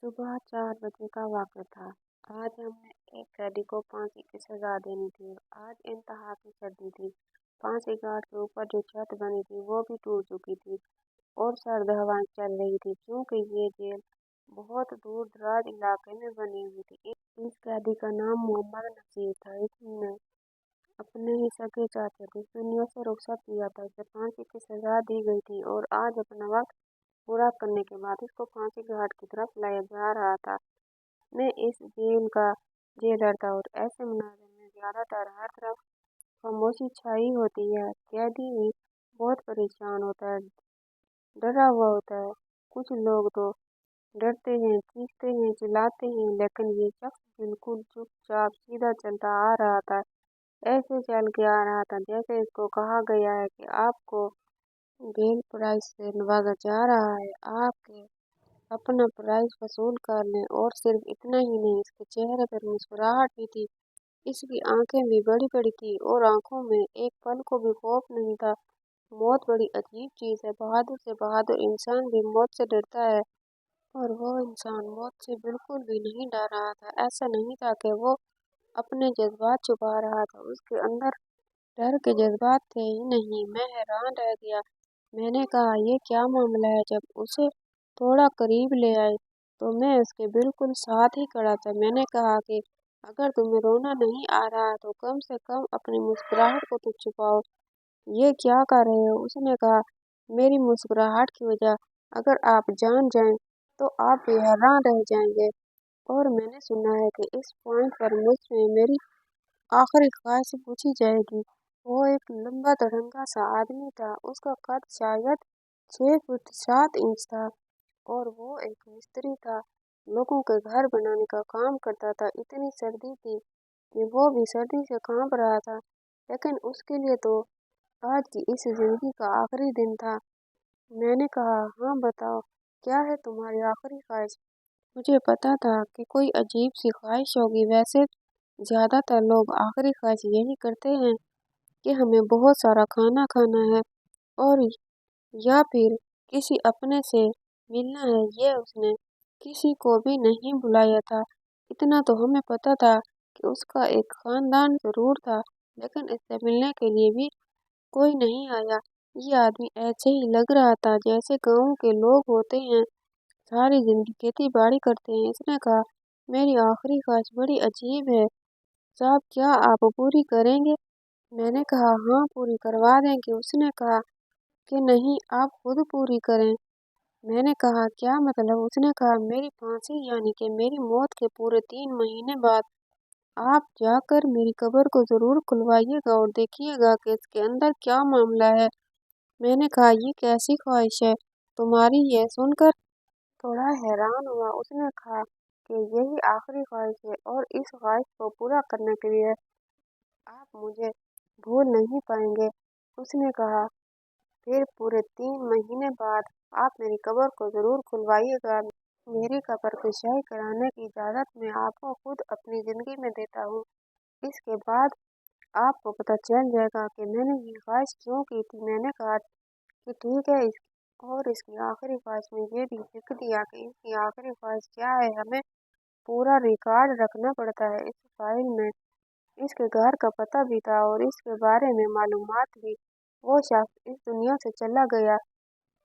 सुबह 4 बजे का वक्त था। आज हमने एक कैदी को फांसी की सजा देनी थी। आज इंतहा की सर्दी थी। फांसी घाट के ऊपर जो छत बनी थी वो भी टूट चुकी थी और सर्द हवाएं चल रही थी, क्योंकि ये जेल बहुत दूर दराज इलाके में बनी हुई थी। इस कैदी का नाम मोहम्मद नसीर था। इसने अपने ही सगे चाचा को इस दुनिया से रुखसत किया था। इसे फांसी की सजा दी गई थी और आज अपना वक्त पूरा करने के बाद इसको फांसी घाट की तरफ लाया जा रहा था। मैं इस जेल का जेलर था और ऐसे मुनाज़े में ज्यादातर हर तरफ खामोशी छाई होती है। कैदी भी बहुत परेशान होता है, डरा हुआ होता है। कुछ लोग तो डरते हैं, चीखते हैं, चिल्लाते हैं, लेकिन ये शख्स बिल्कुल चुपचाप सीधा चलता आ रहा था। ऐसे चल के आ रहा था जैसे इसको कहा गया है कि आपको गेल प्राइस से नवाजा जा रहा है, आपके अपना प्राइस वसूल कर लें। और सिर्फ इतना ही नहीं, इसके चेहरे पर मुस्कुराहट भी थी। इसकी आंखें भी बड़ी बड़ी थी और आंखों में एक पल को भी खौफ नहीं था। मौत बड़ी अजीब चीज है। बहादुर से बहादुर इंसान भी मौत से डरता है, और वो इंसान मौत से बिल्कुल भी नहीं डर रहा था। ऐसा नहीं था कि वो अपने जज्बात छुपा रहा था, उसके अंदर डर के जज्बात थे ही नहीं। मैं हैरान रह गया। मैंने कहा, ये क्या मामला है? जब उसे थोड़ा करीब ले आए तो मैं उसके बिल्कुल साथ ही खड़ा था। मैंने कहा कि अगर तुम्हें रोना नहीं आ रहा तो कम से कम अपनी मुस्कुराहट को तो छुपाओ। ये क्या कर रहे हो? उसने कहा, मेरी मुस्कुराहट की वजह अगर आप जान जाएं तो आप भी हैरान रह जाएंगे। और मैंने सुना है कि इस पॉइंट पर मुझसे मेरी आखिरी ख्वाहिश पूछी जाएगी। वो एक लंबा धड़ंगा सा आदमी था। उसका कद शायद 6 फुट 7 इंच था और वो एक मिस्त्री था। लोगों के घर बनाने का काम करता था। इतनी सर्दी थी कि वो भी सर्दी से कांप रहा था, लेकिन उसके लिए तो आज की इस जिंदगी का आखिरी दिन था। मैंने कहा, हाँ बताओ, क्या है तुम्हारी आखिरी ख्वाहिश? मुझे पता था कि कोई अजीब सी ख्वाहिश होगी। वैसे ज्यादातर लोग आखिरी ख्वाहिश यही करते हैं कि हमें बहुत सारा खाना खाना है और या फिर किसी अपने से मिलना है। ये उसने किसी को भी नहीं बुलाया था। इतना तो हमें पता था कि उसका एक खानदान जरूर था, लेकिन इससे मिलने के लिए भी कोई नहीं आया। ये आदमी ऐसे ही लग रहा था जैसे गाँव के लोग होते हैं, सारी जिंदगी खेती बाड़ी करते हैं। इसने कहा, मेरी आखिरी ख्वाहिश बड़ी अजीब है साहब, क्या आप पूरी करेंगे? मैंने कहा, हाँ पूरी करवा देंगे। उसने कहा कि नहीं, आप खुद पूरी करें। मैंने कहा, क्या मतलब? उसने कहा, मेरी फांसी यानी कि मेरी मौत के पूरे 3 महीने बाद आप जाकर मेरी कब्र को जरूर खुलवाइएगा और देखिएगा कि इसके अंदर क्या मामला है। मैंने कहा, ये कैसी ख्वाहिश है तुम्हारी? ये सुनकर थोड़ा हैरान हुआ। उसने कहा कि यही आखिरी ख्वाहिश है और इस ख्वाहिश को पूरा करने के लिए आप मुझे भूल नहीं पाएंगे। उसने कहा, फिर पूरे 3 महीने बाद आप मेरी कब्र को जरूर खुलवाइएगा। मेरी कब्र कुशाई कराने की इजाजत मैं आपको खुद अपनी जिंदगी में देता हूँ। इसके बाद आपको पता चल जाएगा कि मैंने ये ख्वाहिश क्यों की थी। मैंने कहा कि ठीक है। और इसकी आखिरी ख्वाहिश में ये भी लिख दिया कि इसकी आखिरी ख्वाहिश क्या है। हमें पूरा रिकॉर्ड रखना पड़ता है इस फाइल में। इसके घर का पता भी था और इसके बारे में मालूमात भी। वो शख्स इस दुनिया से चला गया।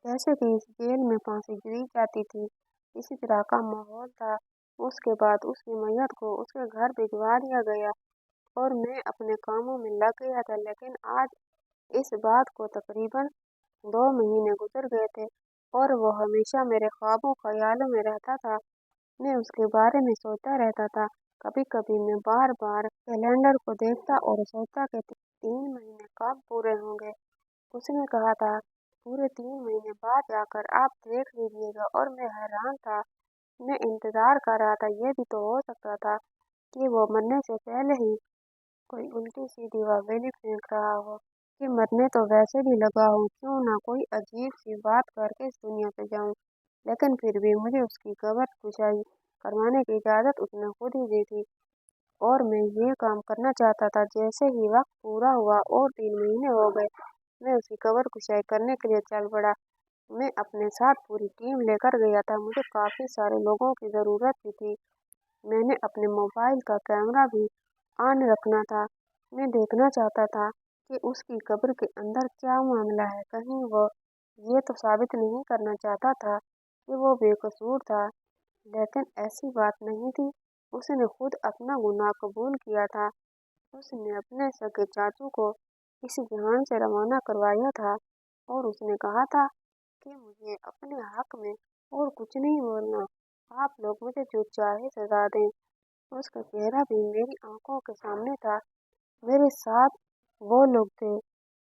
जैसे कि इस जेल में फांसी दी जाती थी, इसी तरह का माहौल था। उसके बाद उसकी मैयत को उसके घर भिजवा दिया गया और मैं अपने कामों में लग गया था। लेकिन आज इस बात को तकरीबन 2 महीने गुजर गए थे और वो हमेशा मेरे ख्वाबों ख्यालों में रहता था। मैं उसके बारे में सोचता रहता था। कभी कभी मैं बार बार कैलेंडर को देखता और सोचता कि 3 महीने कब पूरे होंगे। उसने कहा था, पूरे 3 महीने बाद जाकर आप देख लीजिएगा। और मैं हैरान था। मैं इंतजार कर रहा था। ये भी तो हो सकता था कि वो मरने से पहले ही कोई उल्टी सीधी हवेली फेंक रहा हो कि मरने तो वैसे भी लगा हूँ, क्यों ना कोई अजीब सी बात करके इस दुनिया से जाऊं। लेकिन फिर भी मुझे उसकी कब्र कुशाई करवाने की इजाजत उसने खुद ही दी थी और मैं ये काम करना चाहता था। जैसे ही वक्त पूरा हुआ और 3 महीने हो गए, मैं उसकी कब्र कुशाई करने के लिए चल पड़ा। मैं अपने साथ पूरी टीम लेकर गया था। मुझे काफ़ी सारे लोगों की ज़रूरत भी थी। मैंने अपने मोबाइल का कैमरा भी ऑन रखना था। मैं देखना चाहता था कि उसकी कब्र के अंदर क्या मामला है। कहीं वो ये तो साबित नहीं करना चाहता था कि वो बेकसूर था, लेकिन ऐसी बात नहीं थी। उसने खुद अपना गुनाह कबूल किया था। उसने अपने सगे चाचू को इस जहान से रवाना करवाया था और उसने कहा था कि मुझे अपने हक में और कुछ नहीं बोलना। आप लोग मुझे जो चाहे सजा दें। उसका चेहरा भी मेरी आंखों के सामने था। मेरे साथ वो लोग थे।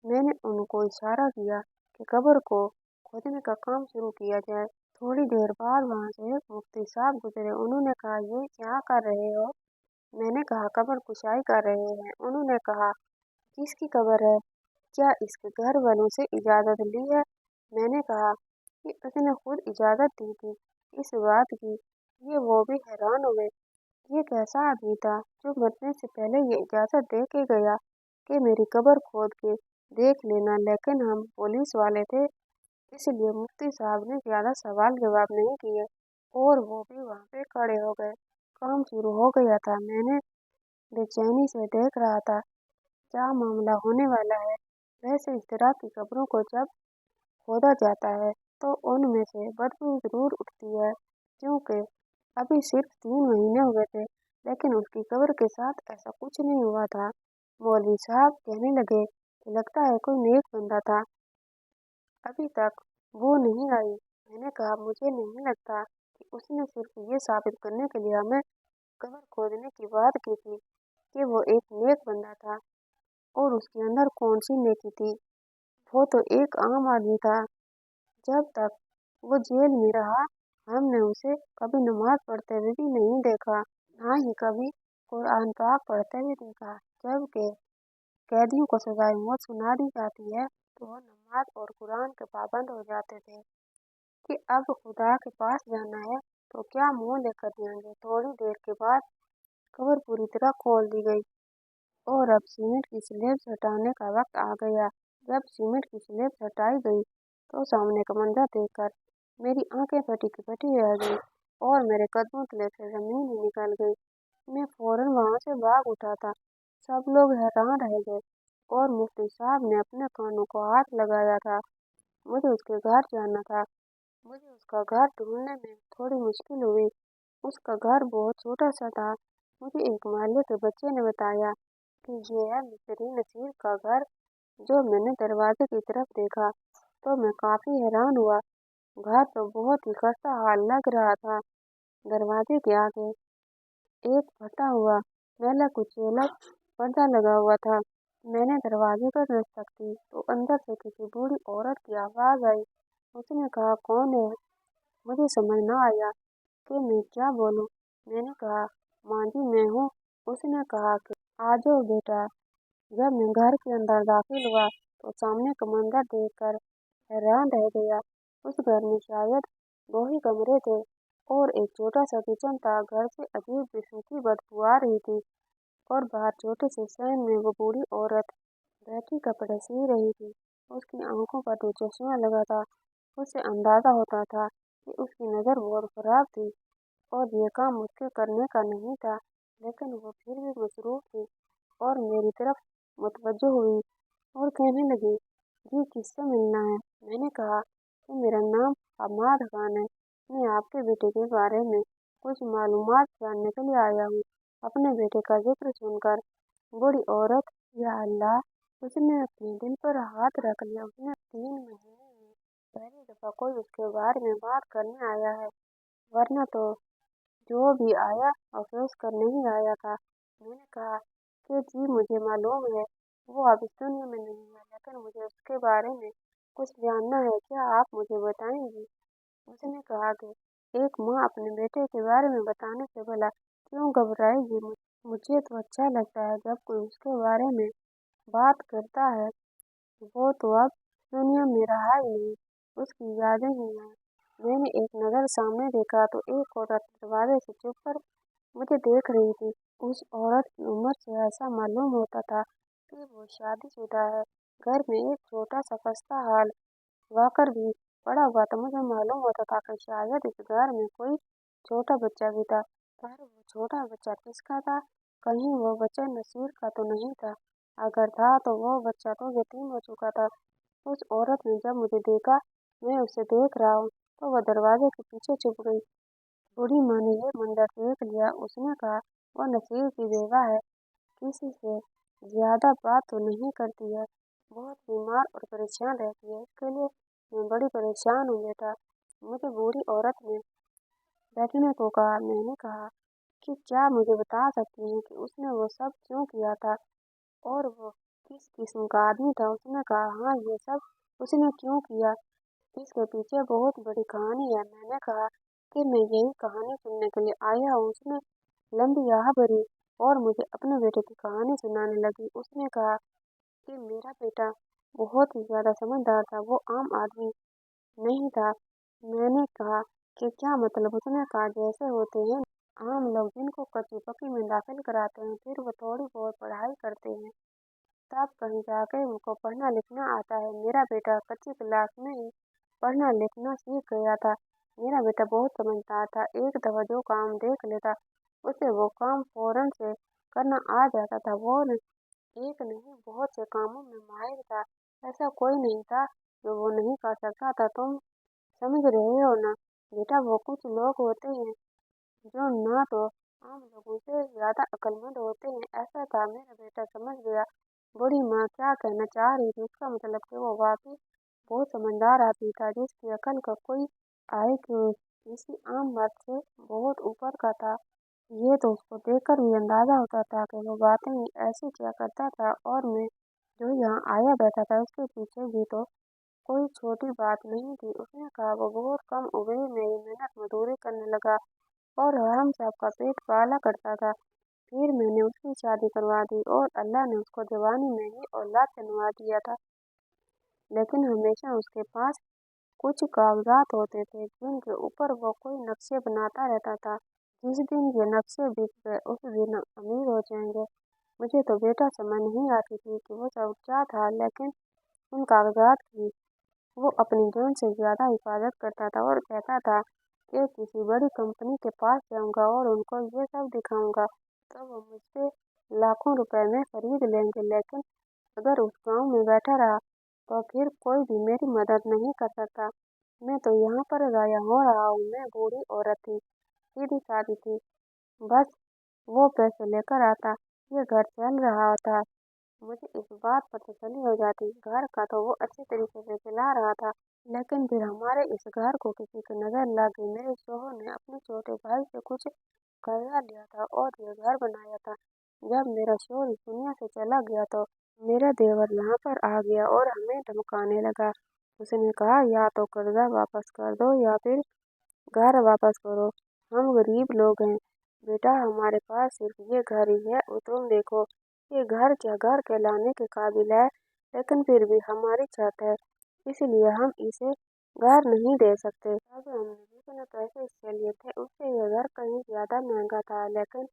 मैंने उनको इशारा किया कि कब्र को खोदने का काम शुरू किया जाए। थोड़ी देर बाद वहां से एक मुफ्ती साहब गुजरे। उन्होंने कहा, ये क्या कर रहे हो? मैंने कहा, कब्र कुशाई कर रहे हैं। उन्होंने कहा, किसकी कब्र है? क्या इसके घर वालों से इजाजत ली है? मैंने कहा कि उसने खुद इजाजत दी थी इस बात की। ये वो भी हैरान हुए। ये कैसा आदमी था जो मरने से पहले ये इजाजत दे के गया कि मेरी कब्र खोद के देख लेना। लेकिन हम पुलिस वाले थे, इसलिए मुफ्ती साहब ने ज्यादा सवाल जवाब नहीं किए और वो भी वहाँ पे खड़े हो गए। काम शुरू हो गया था। मैंने बेचैनी से देख रहा था क्या मामला होने वाला है। वैसे इस तरह की कब्रों को जब खोदा जाता है तो उनमें से बदबू जरूर उठती है, क्योंकि अभी सिर्फ 3 महीने हुए थे। लेकिन उसकी कब्र के साथ ऐसा कुछ नहीं हुआ था। मौलवी साहब कहने लगे कि लगता है कोई नेक बंदा था, अभी तक वो नहीं आई। मैंने कहा, मुझे नहीं लगता कि उसने सिर्फ ये साबित करने के लिए हमें कब्र खोदने की बात की थी कि वो एक नेक बंदा था। और उसके अंदर कौन सी नेकी थी? वो तो एक आम आदमी था। जब तक वो जेल में रहा, हमने उसे कभी नमाज पढ़ते हुए भी नहीं देखा, ना ही कभी कुरान पाक पढ़ते हुए देखा। जबकि कैदियों को सजाए मौत सुना दी जाती है तो वो नमाज और कुरान के पाबंद हो जाते थे कि अब खुदा के पास जाना है तो क्या मुंह लेकर जाएंगे। थोड़ी देर के बाद कब्र पूरी तरह खोल दी गई और अब सीमेंट की स्लेब्स हटाने का वक्त आ गया। जब सीमेंट की स्लेब्स हटाई गई तो सामने का मंजर देखकर मेरी आंखें फटी की फटी रह गई और मेरे कदमों तले से जमीन ही निकल गई। मैं फौरन वहां से भाग उठा था। सब लोग हैरान रह गए और मुफ्ती साहब ने अपने कानों को हाथ लगाया था। मुझे उसके घर जाना था। मुझे उसका घर ढूंढने में थोड़ी मुश्किल हुई। उसका घर बहुत छोटा सा था। मुझे एक मोहल्ले के बच्चे ने बताया कि ये है मिस्री नसीर का घर। जो मैंने दरवाजे की तरफ देखा तो मैं काफी हैरान हुआ। घर तो बहुत ही खस्ता हाल लग रहा था। दरवाजे के आगे एक फटा हुआ मैला कुचैला पर्दा लगा हुआ था। मैंने दरवाजे पर दस्तक दी तो अंदर से किसी बूढ़ी औरत की आवाज आई। उसने कहा, कौन है? मुझे समझ न आया कि मैं क्या बोलूं। मैंने कहा, माँ जी मैं हूँ। उसने कहा कि आ जाओ बेटा। जब मैं घर के अंदर दाखिल हुआ तो सामने का मंजर देखकर हैरान रह गया। उस घर में शायद 2 ही कमरे थे और एक छोटा सा किचन था। घर से अजीब किस्म की बदबू आ रही थी और बाहर छोटे से सहन में वो बूढ़ी औरत बैठी कपड़े सी रही थी। उसकी आंखों पर जो चश्मा लगा था, उससे अंदाजा होता था कि उसकी नज़र बहुत खराब थी और ये काम मुझसे करने का नहीं था। लेकिन वो फिर भी मसरूफ थी और मेरी तरफ मुतवज्जो हुई और कहने लगी, जी किससे मिलना है? मैंने कहा कि मेरा नाम हमाद खान है। मैं आपके बेटे के बारे में कुछ मालूमात जानने के लिए आया हूँ। अपने बेटे का जिक्र सुनकर बूढ़ी औरत, या अल्लाह, उसने अपने दिल पर हाथ रख लिया। उसने 3 महीने में पहली दफा कोई उसके बारे में बात करने आया है, वरना तो जो भी आया अफसोस करने ही आया था। मैंने कहा कि जी मुझे मालूम है वो अब इस दुनिया में नहीं है, लेकिन मुझे उसके बारे में कुछ जानना है। क्या आप मुझे बताएंगी? उसने कहा कि एक माँ अपने बेटे के बारे में बताने से भला क्यों घबराएगी। मुझे तो अच्छा लगता है जब कोई उसके बारे में बात करता है। वो तो अब दुनिया में रहा ही नहीं, उसकी यादें ही हैं। मैंने एक नज़र सामने देखा तो एक औरत दरवाजे से चुप कर मुझे देख रही थी। उस औरत की उम्र से ऐसा मालूम होता था कि वो शादीशुदा है। घर में एक छोटा सा खस्ता हाल वाकर भी पड़ा हुआ तो मुझे मालूम होता था कि शायद इस घर में कोई छोटा बच्चा भी था, पर वो छोटा बच्चा किसका था? कहीं वो बच्चा नसीर का तो नहीं था? अगर था तो वो बच्चा तो यतीम हो चुका था। उस औरत ने जब मुझे देखा, मैं उसे देख रहा हूँ, तो वह दरवाजे के पीछे छुप गई। बूढ़ी माँ ने ये मंजर देख लिया। उसने कहा, वो नसीर की बेवा है, किसी से ज्यादा बात तो नहीं करती है, बहुत बीमार और परेशान रहती है, इसके लिए मैं बड़ी परेशान हूँ बेटा। मुझे बूढ़ी औरत ने बैठने को कहा। मैंने कहा कि क्या मुझे बता सकती हैं कि उसने वो सब क्यों किया था और वो किस किस्म का आदमी था? उसने कहा, हाँ, ये सब उसने क्यों किया, इसके पीछे बहुत बड़ी कहानी है। मैंने कहा कि मैं यही कहानी सुनने के लिए आया हूँ। उसने लंबी आह भरी और मुझे अपने बेटे की कहानी सुनाने लगी। उसने कहा कि मेरा बेटा बहुत ही ज्यादा समझदार था, वो आम आदमी नहीं था। मैंने कहा कि क्या मतलब? उसने कहा, जैसे होते हैं आम लोग जिनको कच्ची पक्की में दाखिल कराते हैं, फिर वो थोड़ी बहुत पढ़ाई करते हैं, तब कहीं जाके उनको पढ़ना लिखना आता है। मेरा बेटा कच्ची क्लास में ही पढ़ना लिखना सीख गया था। मेरा बेटा बहुत समझदार था, एक दफा जो काम देख लेता उसे वो काम फौरन से करना आ जाता था। वो एक नहीं बहुत से कामों में माहिर था, ऐसा कोई नहीं था जो वो नहीं कर सकता था। तुम समझ रहे हो ना बेटा? वो कुछ लोग होते हैं जो ना तो आम लोगों से ज्यादा अक्लमंद होते हैं। ऐसा था, मेरा बेटा समझ गया बूढ़ी माँ क्या कहना चाह रही थी। उसका मतलब कि वो वाकई बहुत समझदार आदमी था, जिसकी अकल का कोई आय क्यों किसी आम मर्द से बहुत ऊपर का था। ये तो उसको देखकर भी अंदाजा होता था कि वो बातें ही ऐसी क्या करता था, और मैं जो यहाँ आया बैठा था उसके पीछे भी तो कोई छोटी बात नहीं थी। उसने कहा, वो बहुत कम उम्र में ही मेहनत मजदूरी करने लगा और हम सबका पेट पाला करता था। फिर मैंने उसकी शादी करवा दी और अल्लाह ने उसको जवानी में ही औलाद दिलवा दिया था। लेकिन हमेशा उसके पास कुछ कागजात होते थे जिनके ऊपर वो कोई नक्शे बनाता रहता था। जिस दिन ये नक्शे बिक गए उस दिन अमीर हो जाएंगे। मुझे तो बेटा समझ नहीं आती थी कि वो सब क्या था, लेकिन उन कागजात की वो अपनी जान से ज्यादा हिफाजत करता था और कहता था कि किसी बड़ी कंपनी के पास जाऊंगा और उनको ये सब दिखाऊंगा तो वो मुझसे लाखों रुपए में खरीद लेंगे। लेकिन अगर उस गांव में बैठा रहा तो फिर कोई भी मेरी मदद नहीं कर सकता। मैं तो यहाँ पर गाया हो रहा हूँ। मैं बूढ़ी औरत थी, सीधी सादी थी, बस वो पैसे लेकर आता, ये घर चल रहा था। मुझे इस बात पर तसल्ली हो जाती, घर का तो वो अच्छे तरीके से चला रहा था। लेकिन फिर हमारे इस घर को किसी की नजर लग गई। मेरे शोहर ने अपने छोटे भाई से कुछ कर्जा लिया था और ये घर बनाया था। जब मेरा शोहर इस दुनिया से चला गया तो मेरा देवर यहाँ पर आ गया और हमें धमकाने लगा। उसने कहा, या तो कर्जा वापस कर दो या फिर घर वापस करो, हम गरीब लोग हैं। बेटा, हमारे पास सिर्फ ये घर ही है और तुम देखो, ये घर क्या घर कहलाने के काबिल है, लेकिन फिर भी हमारी छत है, इसलिए हम इसे घर नहीं दे सकते। अब हमने जितने पैसे इससे लिए थे उससे ये घर कहीं ज्यादा महंगा था, लेकिन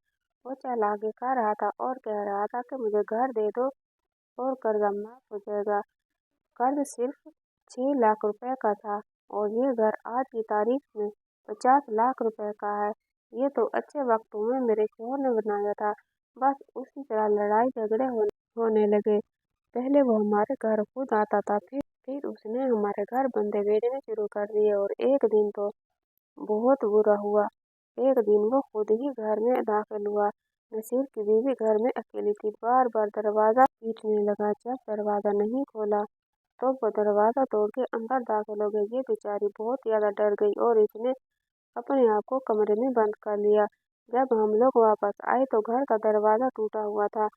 वो चालाकी दिखा रहा था और कह रहा था कि मुझे घर दे दो और कर्जा माफ हो जाएगा। कर्ज सिर्फ 6 लाख रुपए का था और ये घर आज की तारीख में 50 लाख रुपए का है। ये तो अच्छे वक्तों में मेरे शोहर ने बनाया था, बस उसी तरह लड़ाई झगड़े होने लगे। पहले वो हमारे घर खुद आता था, फिर उसने हमारे घर बंदे भेजने शुरू कर दिए और एक दिन तो बहुत बुरा हुआ। एक दिन वो खुद ही घर में दाखिल हुआ। नसीर की बीवी घर में अकेली थी, बार बार दरवाजा पीटने लगा। जब दरवाजा नहीं खोला तो वो दरवाजा तोड़ के अंदर दाखिल हो गई। ये बेचारी बहुत ज्यादा डर गई और इसने अपने आप को कमरे में बंद कर लिया। जब हम लोग वापस आए तो घर का दरवाजा टूटा हुआ था।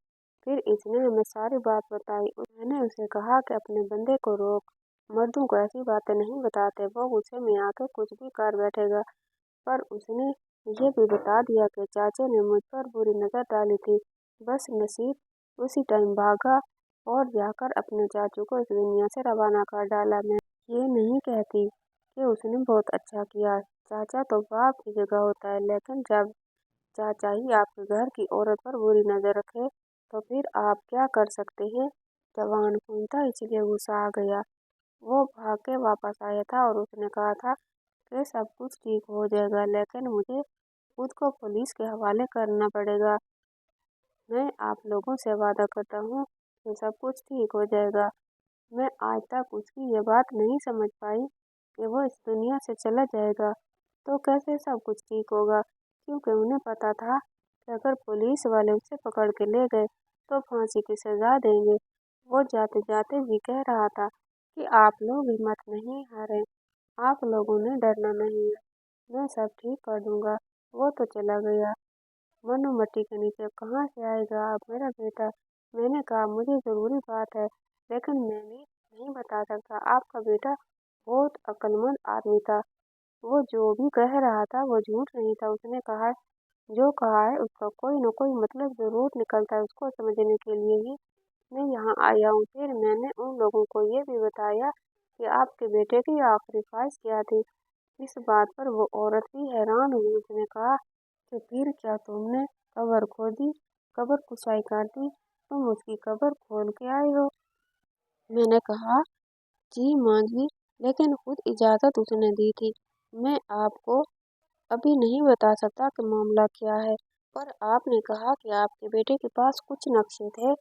फिर इसने हमें सारी बात बताई। मैंने उसे कहा कि अपने बंदे को रोक, मर्दों को ऐसी बातें नहीं बताते, वो गुस्से में आके कुछ भी कर बैठेगा। पर उसने ये भी बता दिया कि चाचा ने मुझ पर बुरी नजर डाली थी। बस नसीब उसी टाइम भागा और जाकर अपने चाचू को इस दुनिया से रवाना कर डाला। मैं ये नहीं कहती कि उसने बहुत अच्छा किया, चाचा तो बाप की जगह होता है, लेकिन जब चाचा ही आपके घर की औरत पर बुरी नजर रखे तो फिर आप क्या कर सकते हैं? जवान खून था इसलिए गुस्सा आ गया। वो भाग के वापस आया था और उसने कहा था कि सब कुछ ठीक हो जाएगा, लेकिन मुझे खुद को पुलिस के हवाले करना पड़ेगा। मैं आप लोगों से वादा करता हूँ कि सब कुछ ठीक हो जाएगा। मैं आज तक उसकी ये बात नहीं समझ पाई कि वो इस दुनिया से चला जाएगा तो कैसे सब कुछ ठीक होगा, क्योंकि उन्हें पता था कि अगर पुलिस वाले उसे पकड़ के ले गए तो फांसी की सजा देंगे। वो जाते जाते भी कह रहा था कि आप लोग हिम्मत नहीं हारें, आप लोगों ने डरना नहीं है, मैं सब ठीक कर दूंगा। वो तो चला गया। मनु मट्टी के नीचे कहाँ से आएगा अब मेरा बेटा। मैंने कहा मुझे जरूरी बात है, लेकिन मैंने नहीं बता सकता। आपका बेटा बहुत अक्लमंद आदमी था, वो जो भी कह रहा था वो झूठ नहीं था। उसने कहा जो कहा है उसका कोई न कोई मतलब जरूर निकलता है। उसको समझने के लिए ही मैं यहाँ आया हूँ। फिर मैंने उन लोगों को ये भी बताया कि आपके बेटे की आखिरी ख्वाहिश क्या थी। इस बात पर वो औरत भी हैरान हुई। उसने कहा कि फिर क्या तुमने कब्र खोदी, कब्र कुशाई कर दी, तुम उसकी कब्र खोल के आए हो। मैंने कहा जी माँ जी, लेकिन खुद इजाजत उसने दी थी। मैं आपको अभी नहीं बता सकता कि मामला क्या है, पर आपने कहा कि आपके बेटे के पास कुछ नक्शे थे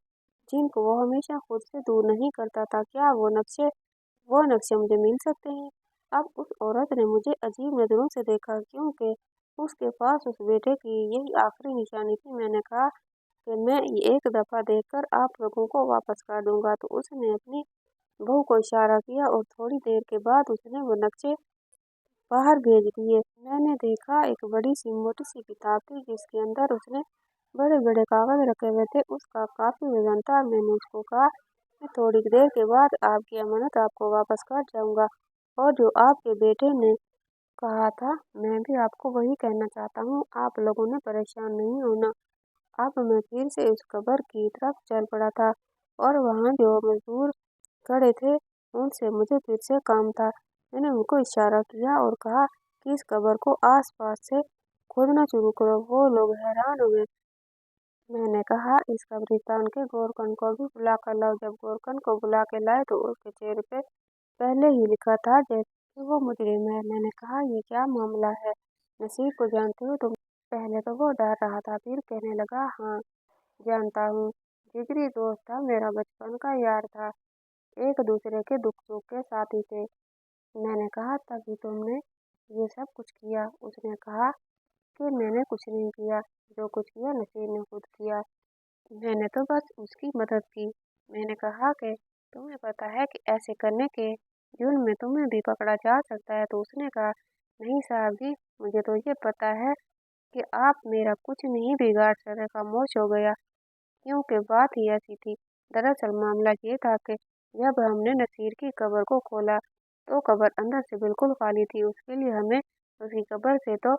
जिनको वो हमेशा खुद से दूर नहीं करता था। क्या वो नक्शे मुझे मिल सकते हैं? अब उस औरत ने मुझे अजीब नजरों से देखा, क्योंकि उसके पास उस बेटे की यही आखिरी निशानी थी। मैंने कहा कि मैं ये एक दफा देखकर आप लोगों को वापस कर दूंगा। तो उसने अपनी बहू को इशारा किया और थोड़ी देर के बाद उसने वो नक्शे बाहर भेज दिए। मैंने देखा एक बड़ी सी मोटी सी किताब थी जिसके अंदर उसने बड़े बड़े कागज रखे हुए थे। उसका काफी वजन था। मैंने उसको कहा कि थोड़ी देर के बाद आपकी अमानत आपको वापस कर जाऊंगा, और जो आपके बेटे ने कहा था मैं भी आपको वही कहना चाहता हूँ। आप लोगों ने परेशान नहीं होना। अब मैं फिर से उस कब्र की तरफ चल पड़ा था, और वहाँ जो मजदूर खड़े थे उनसे मुझे फिर से काम था। मैंने उनको इशारा किया और कहा कि इस कब्र को आसपास से खोदना शुरू करो। वो लोग हैरान हुए। मैंने कहा इस कब्रिस्तान के गोरकन को भी बुला कर लाओ। जब गोरकन को बुला के लाए तो उसके चेहरे पे पहले ही लिखा था जैसे कि वो मुजरिम है। मैंने कहा ये क्या मामला है, नसीब को जानते हो तुम? पहले तो वो डर रहा था, फिर कहने लगा हाँ जानता हूँ, जिगरी दोस्त था, मेरा बचपन का यार था, एक दूसरे के दुख सुख के साथी थे। मैंने कहा तभी तुमने ये सब कुछ किया? उसने कहा कि मैंने कुछ नहीं किया, जो कुछ किया नसीब ने खुद किया, मैंने तो बस उसकी मदद की। मैंने कहा कि तुम्हें पता है कि ऐसे करने के जुर्म में तुम्हें भी पकड़ा जा सकता है। तो उसने कहा नहीं साहब जी, मुझे तो ये पता है कि आप मेरा कुछ नहीं बिगाड़ सके। खामोश हो गया, क्योंकि बात ही ऐसी थी। दरअसल मामला ये था कि जब हमने नसीर की कब्र को खोला तो कब्र अंदर से बिल्कुल खाली थी। उसके लिए हमें उसकी कब्र से तो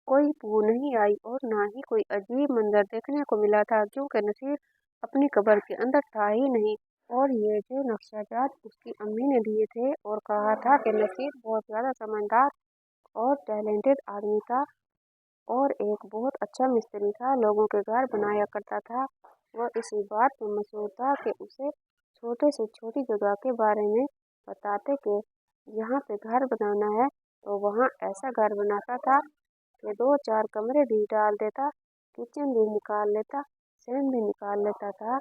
कोई बू नहीं आई और ना ही कोई अजीब मंजर देखने को मिला था, क्योंकि नसीर अपनी कब्र के अंदर था ही नहीं। और ये जो नक्शाजात उसकी अम्मी ने दिए थे और कहा था कि नसीर बहुत ज़्यादा समझदार और टैलेंटेड आदमी था और एक बहुत अच्छा मिस्त्री था, लोगों के घर बनाया करता था। वह इसी बात में मशहूर था कि उसे छोटे से छोटी जगह के बारे में बताते कि यहाँ पे घर बनाना है तो वहाँ ऐसा घर बनाता था कि दो चार कमरे भी डाल देता, किचन भी निकाल लेता, सैन भी निकाल लेता था।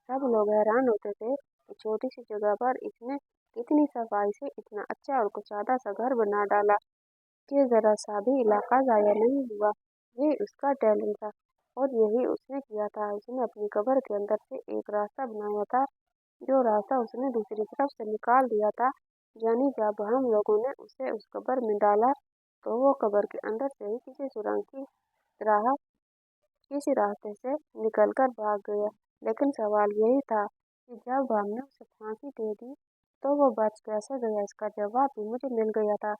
सब लोग हैरान होते थे कि छोटी सी जगह पर इसने कितनी सफाई से इतना अच्छा और कुशादा सा घर बना डाला कि जरा सा भी इलाका जाया नहीं हुआ। ये उसका टैलेंट था और यही उसने किया था। उसने अपनी कब्र के अंदर से एक रास्ता बनाया था, जो रास्ता उसने दूसरी तरफ से निकाल दिया था। यानी जब हम लोगों ने उसे उस कब्र में डाला तो वो कब्र के अंदर से ही किसी सुरंग की तरह किसी रास्ते से निकलकर भाग गया। लेकिन सवाल यही था कि जब हमने उसे फांसी दे दी तो वो बच कैसे गया? इसका जवाब भी मुझे मिल गया था,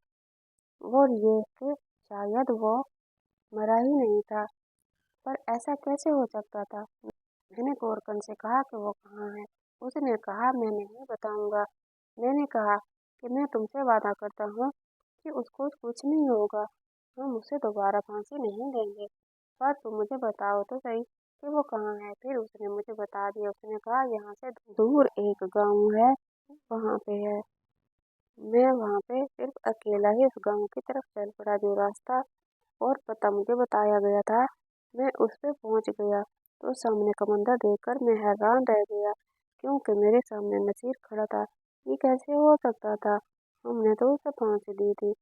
और ये कि शायद वो मरा ही नहीं था। पर ऐसा कैसे हो सकता था? मैंने गोरकन से कहा कि वो कहाँ है। उसने कहा मैं नहीं बताऊंगा। मैंने कहा कि मैं तुमसे वादा करता हूँ कि उसको कुछ नहीं होगा, हम उसे दोबारा फांसी नहीं देंगे, पर तुम मुझे बताओ तो सही कि वो कहाँ है। फिर उसने मुझे बता दिया। उसने कहा यहाँ से दूर एक गांव है, वहाँ पे है। मैं वहाँ पे सिर्फ अकेला ही उस गाँव की तरफ चल पड़ा। जो रास्ता और पता मुझे बताया गया था, मैं उस पे पहुँच गया तो सामने का मंदिर देखकर मैं हैरान रह गया, क्योंकि मेरे सामने नसीर खड़ा था। ये कैसे हो सकता था? हमने तो उसे फांसी दी थी।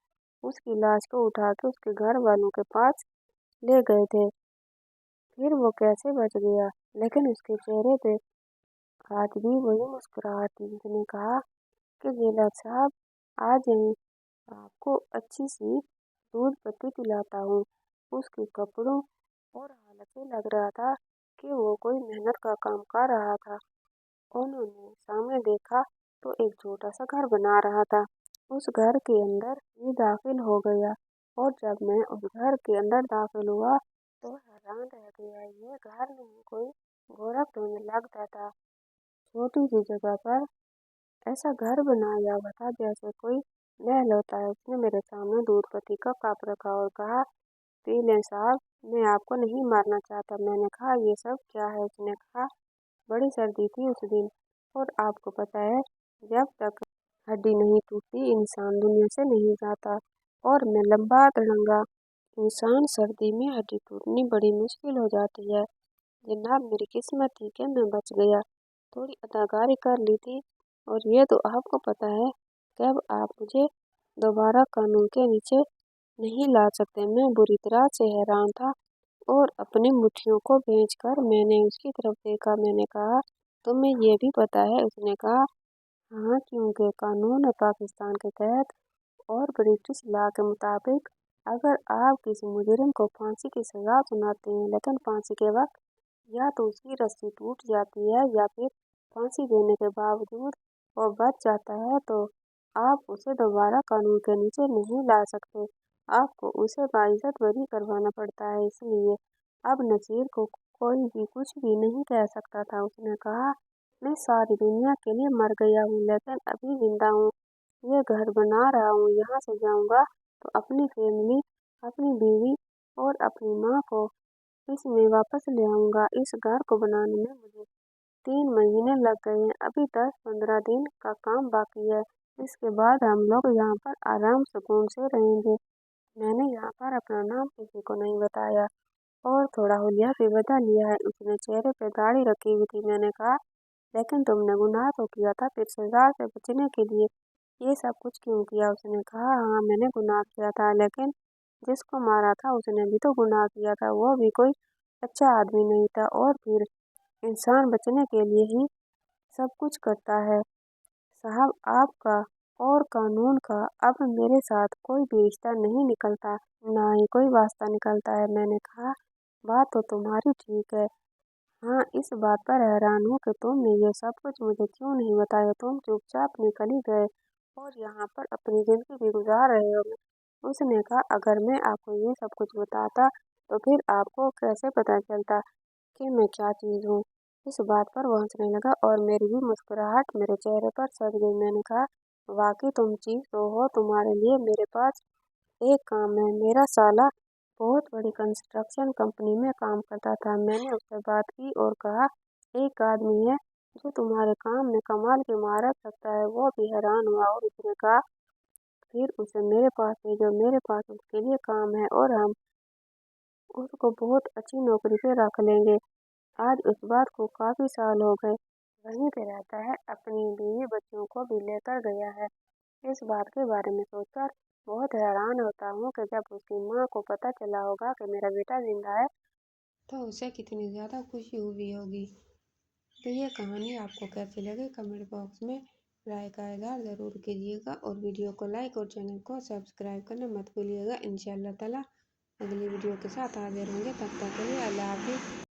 उसकी लाश को उठा के उसके घर वालों के पास ले गए थे, फिर वो कैसे बच गया? लेकिन उसके चेहरे पे आज भी वही मुस्कुराहट थी। उसने कहा कि जेलर साहब, आ जाइए, आपको अच्छी सी दूध पत्ती पिलाता हूँ। उसके कपड़ों और हालत से लग रहा था कि वो कोई मेहनत का काम कर रहा था। उन्होंने सामने देखा तो एक छोटा सा घर बना रहा था। उस घर के अंदर ही दाखिल हो गया, और जब मैं उस घर के अंदर दाखिल हुआ तो हैरान रह गया। ये घर नहीं, कोई गोरखधाम लगता था। छोटी सी जगह पर ऐसा घर बनाया हुआ था जैसे कोई महल होता है। उसने मेरे सामने दूध पत्ती का कप रखा और कहा, पी लें साहब, मैं आपको नहीं मारना चाहता। मैंने कहा, ये सब क्या है? उसने कहा, बड़ी सर्दी थी उस दिन, और आपको पता है, जब तक हड्डी नहीं टूटती इंसान दुनिया से नहीं जाता। और मैं लंबा तिरंगा इंसान, सर्दी में हड्डी टूटनी बड़ी मुश्किल हो जाती है। जनाब, मेरी किस्मत थी कि मैं बच गया। थोड़ी अदाकारी कर ली थी, और ये तो आपको पता है कि अब आप मुझे दोबारा कानून के नीचे नहीं ला सकते। मैं बुरी तरह से हैरान था, और अपनी मुट्ठियों को खींचकर मैंने उसकी तरफ देखा। मैंने कहा, तुम्हें ये भी पता है? उसने कहा, हाँ, क्योंकि कानून है पाकिस्तान के तहत और ब्रिटिश लॉ के मुताबिक, अगर आप किसी मुजरिम को फांसी की सजा सुनाते हैं, लेकिन फांसी के वक्त या तो उसकी रस्सी टूट जाती है, या फिर फांसी देने के बावजूद वो बच जाता है, तो आप उसे दोबारा कानून के नीचे नहीं ला सकते। आपको उसे बाइज्जत बरी करवाना पड़ता है। इसलिए अब नसीर को कोई भी कुछ भी नहीं कह सकता था। उसने कहा, मैं सारी दुनिया के लिए मर गया हूँ, लेकिन अभी जिंदा हूँ। ये घर बना रहा हूँ, यहाँ से जाऊँगा तो अपनी फैमिली, अपनी बीवी और अपनी माँ को इसमें वापस ले आऊँगा। इस घर को बनाने में मुझे 3 महीने लग गए हैं। अभी 10-15 दिन का काम बाकी है। इसके बाद हम लोग यहाँ पर आराम सुकून से रहेंगे। मैंने यहाँ पर अपना नाम किसी को नहीं बताया, और थोड़ा हुलिया भी बदल लिया है। उसने चेहरे पे दाढ़ी रखी हुई थी। मैंने कहा, लेकिन तुमने गुनाह तो किया था, फिर सजा से बचने के लिए ये सब कुछ क्यों किया? उसने कहा, हाँ, मैंने गुनाह किया था, लेकिन जिसको मारा था उसने भी तो गुनाह किया था। वो भी कोई अच्छा आदमी नहीं था, और फिर इंसान बचने के लिए ही सब कुछ करता है। साहब, आपका और कानून का अब मेरे साथ कोई भी रिश्ता नहीं निकलता, ना ही कोई वास्ता निकलता है। मैंने कहा, बात तो तुम्हारी ठीक है। हाँ, इस बात पर हैरान हूँ कि तुमने ये सब कुछ मुझे क्यों नहीं बताया। तुम चुपचाप निकल ही गए और यहाँ पर अपनी जिंदगी भी गुजार रहे हो। उसने कहा, अगर मैं आपको ये सब कुछ बताता तो फिर आपको कैसे पता चलता कि मैं क्या चीज़ हूँ? इस बात पर वो हंसने लगा, और मेरी भी मुस्कुराहट मेरे चेहरे पर सज गई। मैंने कहा, वाकई तुम चीज़ तो हो। तुम्हारे लिए मेरे पास एक काम है। मेरा साला बहुत बड़ी कंस्ट्रक्शन कंपनी में काम करता था। मैंने उससे बात की और कहा, एक आदमी है जो तुम्हारे काम में कमाल की महारत रखता है। वो भी हैरान हुआ, और उसने कहा, फिर उसे मेरे पास भेजो। मेरे पास उसके लिए काम है, और हम उसको बहुत अच्छी नौकरी पे रख लेंगे। आज उस बात को काफी साल हो गए। वहीं पे रहता है, अपनी बीवी बच्चों को भी लेकर गया है। इस बात के बारे में सोचकर बहुत हैरान होता हूँ कि जब उसकी माँ को पता चला होगा कि मेरा बेटा जिंदा है, तो उसे कितनी ज़्यादा खुशी हुई होगी। तो ये कहानी आपको कैसी लगी, कमेंट बॉक्स में राय का इज़हार ज़रूर कीजिएगा, और वीडियो को लाइक और चैनल को सब्सक्राइब करना मत भूलिएगा। इंशाअल्लाह ताला अगली वीडियो के साथ हाजिर होंगे। तब तक के लिए अल्लाह हाफिज़।